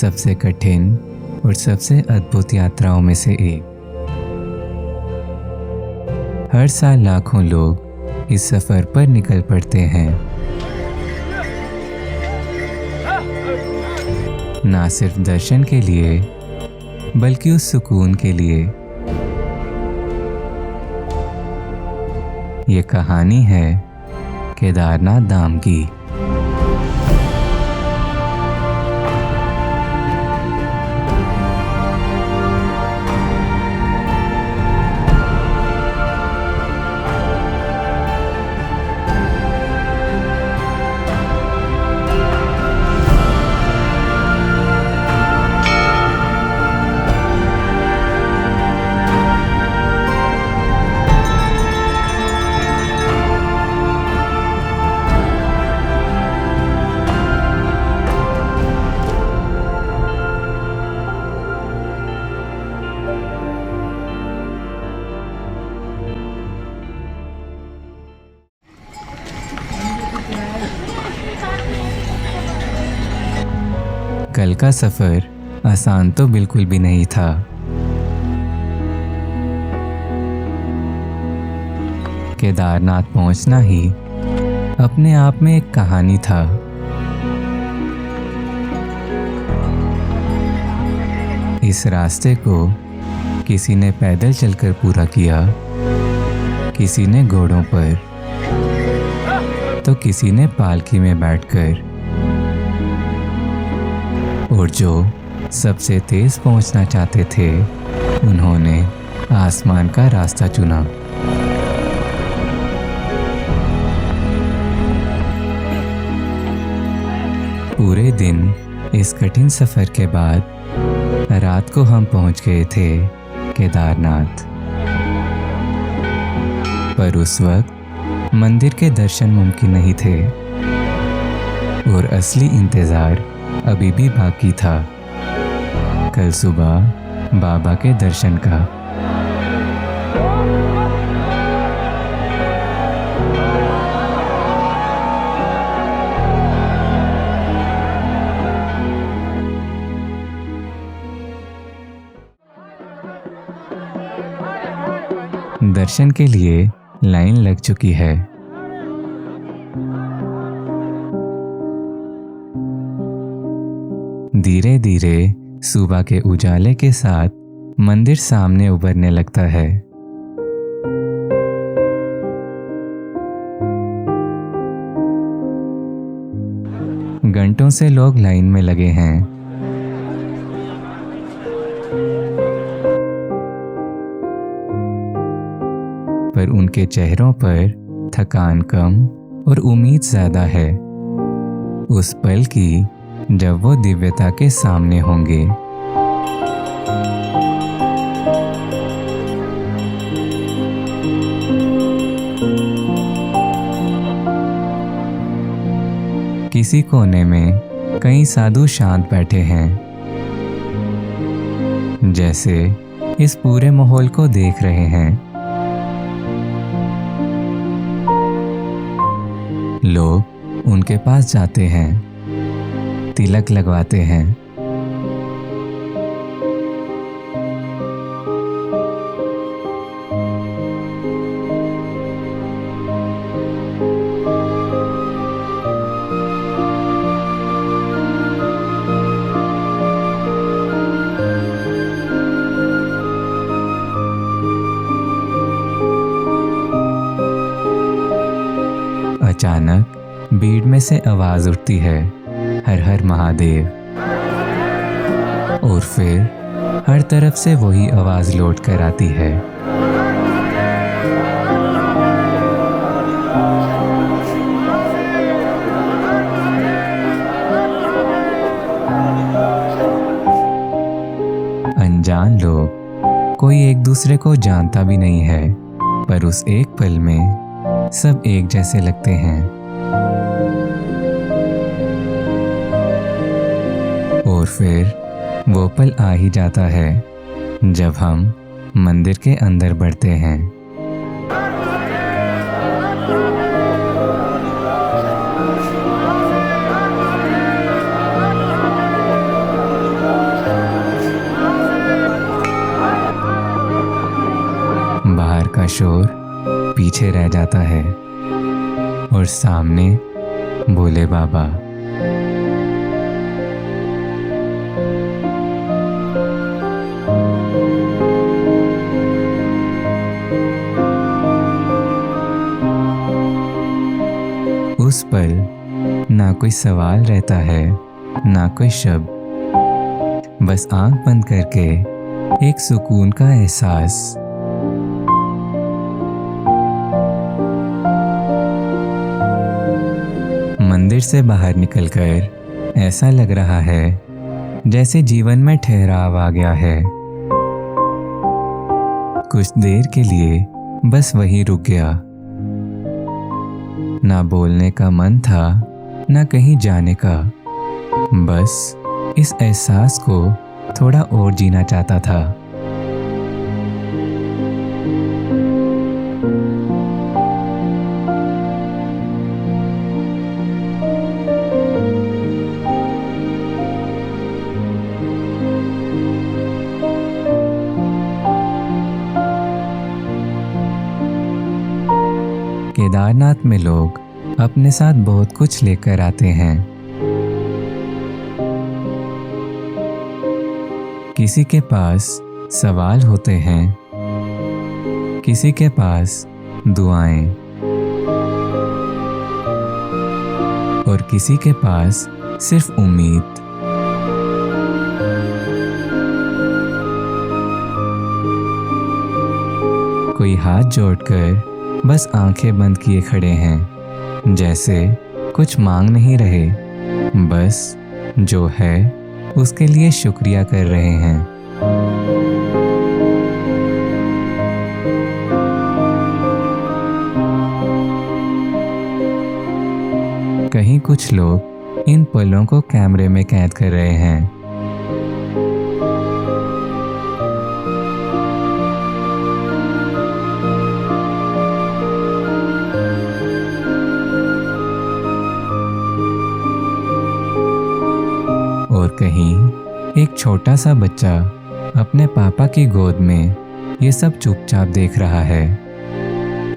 सबसे कठिन और सबसे अद्भुत यात्राओं में से एक। हर साल लाखों लोग इस सफर पर निकल पड़ते हैं, ना सिर्फ दर्शन के लिए बल्कि उस सुकून के लिए। ये कहानी है केदारनाथ धाम की। कल का सफर आसान तो बिल्कुल भी नहीं था। केदारनाथ पहुंचना ही अपने आप में एक कहानी था। इस रास्ते को किसी ने पैदल चलकर पूरा किया, किसी ने घोड़ों पर, तो किसी ने पालकी में बैठकर, और जो सबसे तेज पहुंचना चाहते थे उन्होंने आसमान का रास्ता चुना। पूरे दिन इस कठिन सफर के बाद रात को हम पहुंच गए थे केदारनाथ। पर उस वक्त मंदिर के दर्शन मुमकिन नहीं थे और असली इंतजार अभी भी बाकी था, कल सुबह बाबा के दर्शन का। दर्शन के लिए लाइन लग चुकी है। धीरे धीरे सुबह के उजाले के साथ मंदिर सामने उभरने लगता है। घंटों से लोग लाइन में लगे हैं। पर उनके चेहरों पर थकान कम और उम्मीद ज्यादा है, उस पल की जब वो दिव्यता के सामने होंगे। किसी कोने में कई साधु शांत बैठे हैं, जैसे इस पूरे माहौल को देख रहे हैं। लोग उनके पास जाते हैं, तिलक लगवाते हैं। अचानक भीड़ में से आवाज उठती है, हर हर महादेव। और फिर हर तरफ से वही आवाज लौट कर आती है। अनजान लोग, कोई एक दूसरे को जानता भी नहीं है, पर उस एक पल में सब एक जैसे लगते हैं। और फिर वो पल आ ही जाता है जब हम मंदिर के अंदर बढ़ते हैं। का शोर पीछे रह जाता है और सामने भोले बाबा। उस पल ना कोई सवाल रहता है, ना कोई शब्द, बस आंख बंद करके एक सुकून का एहसास। मंदिर से बाहर निकलकर ऐसा लग रहा है जैसे जीवन में ठहराव आ गया है। कुछ देर के लिए बस वहीं रुक गया। ना बोलने का मन था, ना कहीं जाने का, बस इस एहसास को थोड़ा और जीना चाहता था। केदारनाथ में लोग अपने साथ बहुत कुछ लेकर आते हैं। किसी के पास सवाल होते हैं, किसी के पास दुआएं, और किसी के पास सिर्फ उम्मीद। कोई हाथ जोड़कर बस आंखें बंद किए खड़े हैं, जैसे कुछ मांग नहीं रहे, बस जो है उसके लिए शुक्रिया कर रहे हैं। कहीं कुछ लोग इन पलों को कैमरे में कैद कर रहे हैं। और कहीं एक छोटा सा बच्चा अपने पापा की गोद में ये सब चुपचाप देख रहा है।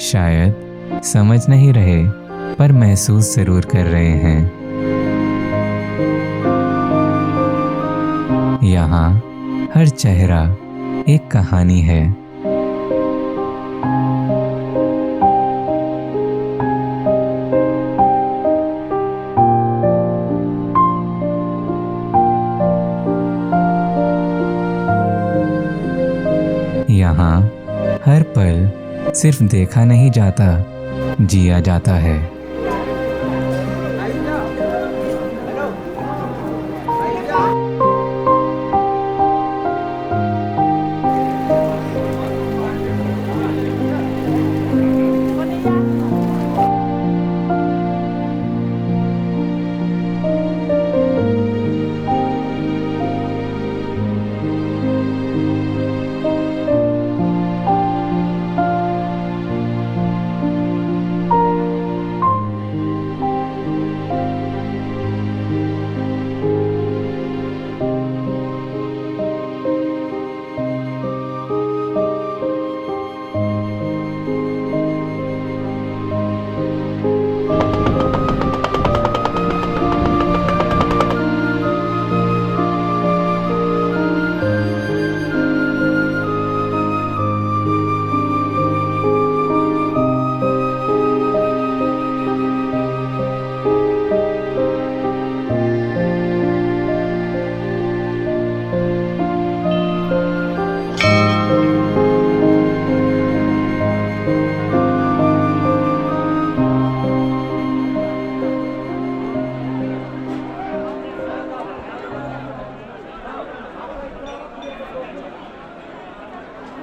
शायद समझ नहीं रहे, पर महसूस जरूर कर रहे हैं। यहाँ हर चेहरा एक कहानी है। यहाँ हर पल सिर्फ देखा नहीं जाता, जिया जाता है।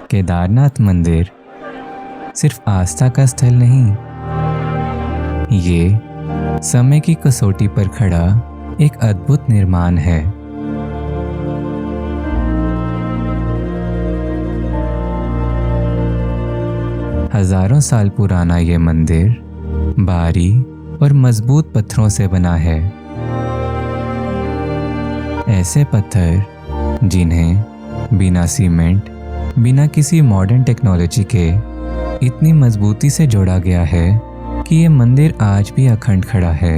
केदारनाथ मंदिर सिर्फ आस्था का स्थल नहीं, ये समय की कसौटी पर खड़ा एक अद्भुत निर्माण है। हजारों साल पुराना ये मंदिर भारी और मजबूत पत्थरों से बना है। ऐसे पत्थर जिन्हें बिना सीमेंट, बिना किसी मॉडर्न टेक्नोलॉजी के इतनी मजबूती से जोड़ा गया है कि ये मंदिर आज भी अखंड खड़ा है।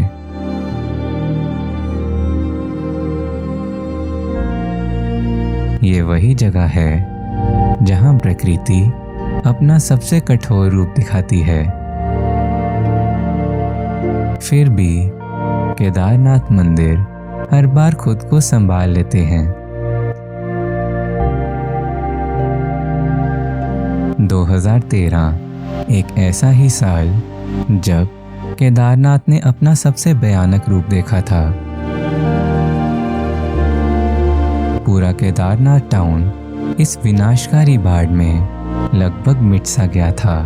ये वही जगह है जहां प्रकृति अपना सबसे कठोर रूप दिखाती है। फिर भी केदारनाथ मंदिर हर बार खुद को संभाल लेते हैं। 2013 एक ऐसा ही साल जब केदारनाथ ने अपना सबसे भयानक रूप देखा था। पूरा केदारनाथ टाउन इस विनाशकारी बाढ़ में लगभग मिट सा गया था।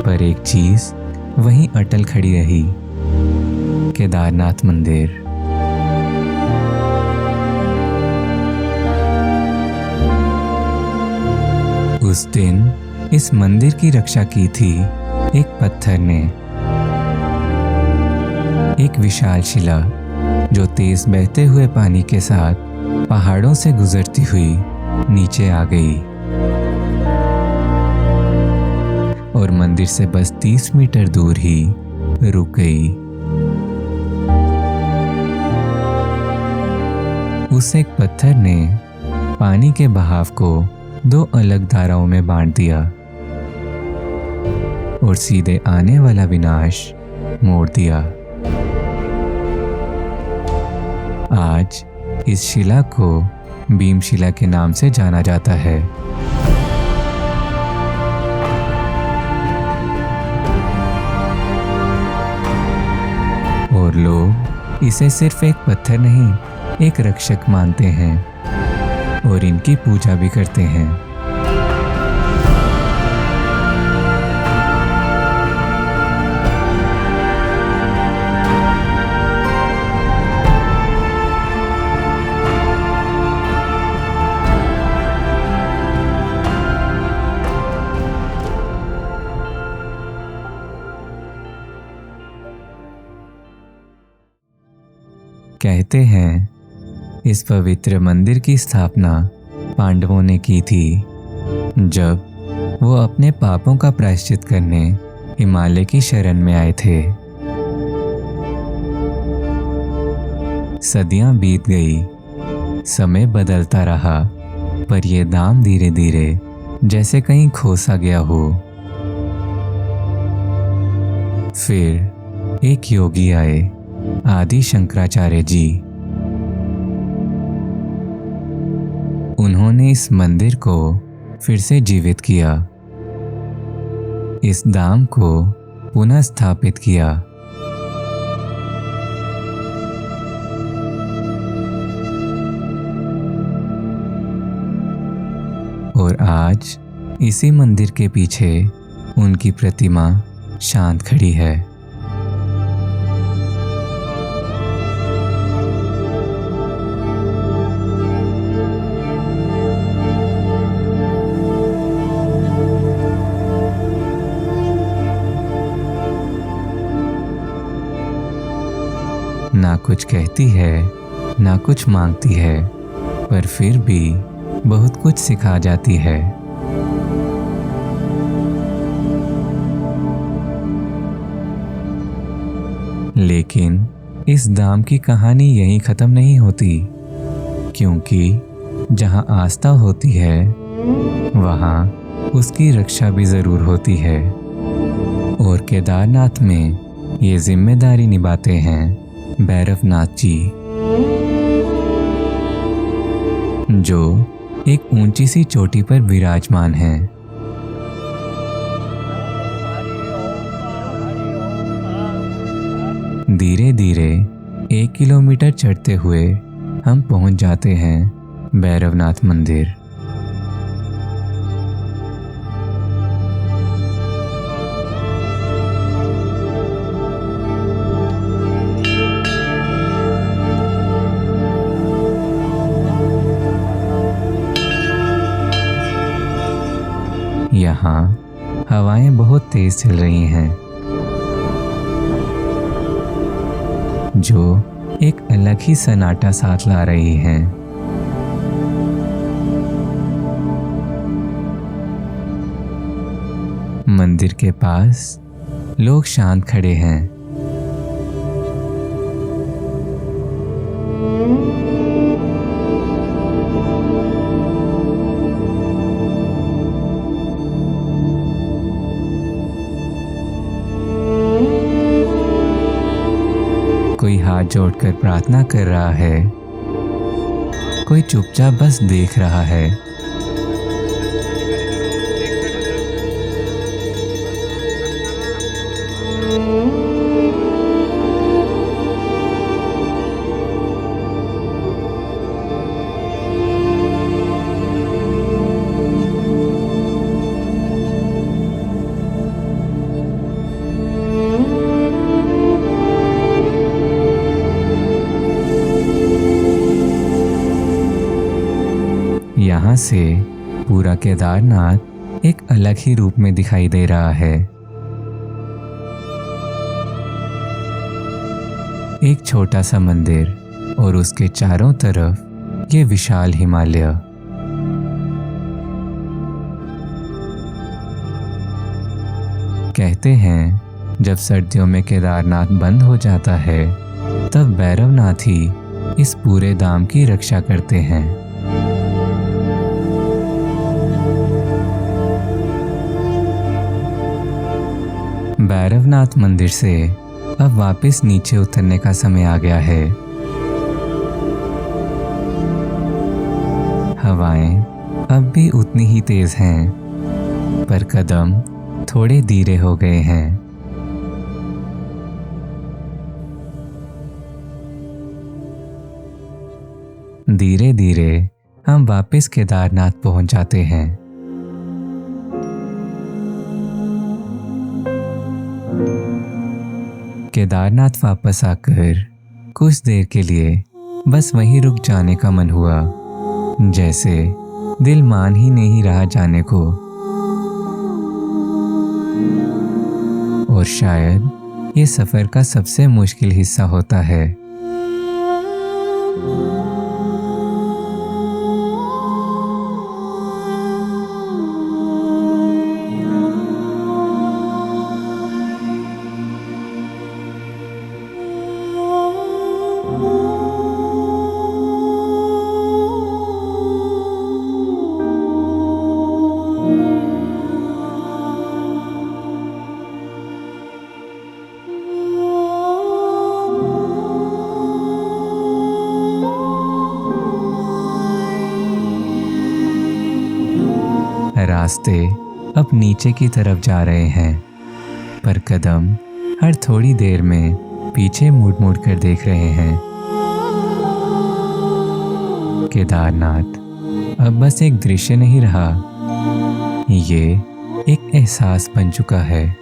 पर एक चीज वहीं अटल खड़ी रही, केदारनाथ मंदिर। उस दिन इस मंदिर की रक्षा की थी एक पत्थर ने, एक विशाल शिला जो तेज बहते हुए पानी के साथ पहाड़ों से गुजरती हुई नीचे आ गई और मंदिर से बस 30 मीटर दूर ही रुक गई। उस एक पत्थर ने पानी के बहाव को 2 अलग धाराओं में बांट दिया और सीधे आने वाला विनाश मोड़ दिया। आज इस शिला को भीमशिला के नाम से जाना जाता है। और लोग इसे सिर्फ एक पत्थर नहीं, एक रक्षक मानते हैं और इनकी पूजा भी करते हैं। कहते हैं इस पवित्र मंदिर की स्थापना पांडवों ने की थी जब वो अपने पापों का प्रायश्चित करने हिमालय की शरण में आए थे। सदियां बीत गई, समय बदलता रहा, पर यह धाम धीरे धीरे जैसे कहीं खो सा गया हो। फिर एक योगी आए, आदि शंकराचार्य जी। उन्होंने इस मंदिर को फिर से जीवित किया, इस धाम को पुनः स्थापित किया। और आज इसी मंदिर के पीछे उनकी प्रतिमा शांत खड़ी है। ना कुछ कहती है, ना कुछ मांगती है, पर फिर भी बहुत कुछ सिखा जाती है। लेकिन इस धाम की कहानी यहीं खत्म नहीं होती, क्योंकि जहां आस्था होती है वहां उसकी रक्षा भी जरूर होती है। और केदारनाथ में ये जिम्मेदारी निभाते हैं भैरवनाथ जी, जो एक ऊंची सी चोटी पर विराजमान हैं। धीरे धीरे 1 किलोमीटर चढ़ते हुए हम पहुंच जाते हैं भैरवनाथ मंदिर। यहाँ हवाएं बहुत तेज चल रही हैं, जो एक अलग ही सन्नाटा साथ ला रही हैं। मंदिर के पास लोग शांत खड़े हैं। कोई हाथ जोड़कर प्रार्थना कर रहा है, कोई चुपचाप बस देख रहा है। यहाँ से पूरा केदारनाथ एक अलग ही रूप में दिखाई दे रहा है। एक छोटा सा मंदिर और उसके चारों तरफ ये विशाल हिमालय। कहते हैं जब सर्दियों में केदारनाथ बंद हो जाता है तब भैरवनाथ ही इस पूरे धाम की रक्षा करते हैं। भैरवनाथ मंदिर से अब वापस नीचे उतरने का समय आ गया है। हवाएं अब भी उतनी ही तेज हैं, पर कदम थोड़े धीरे हो गए हैं। धीरे धीरे हम वापस केदारनाथ पहुंच जाते हैं। केदारनाथ वापस आकर कुछ देर के लिए बस वहीं रुक जाने का मन हुआ, जैसे दिल मान ही नहीं रहा जाने को। और शायद ये सफर का सबसे मुश्किल हिस्सा होता है। रास्ते अब नीचे की तरफ जा रहे हैं, पर कदम हर थोड़ी देर में पीछे मुड़ मुड़ कर देख रहे हैं। केदारनाथ अब बस एक दृश्य नहीं रहा, ये एक एहसास बन चुका है।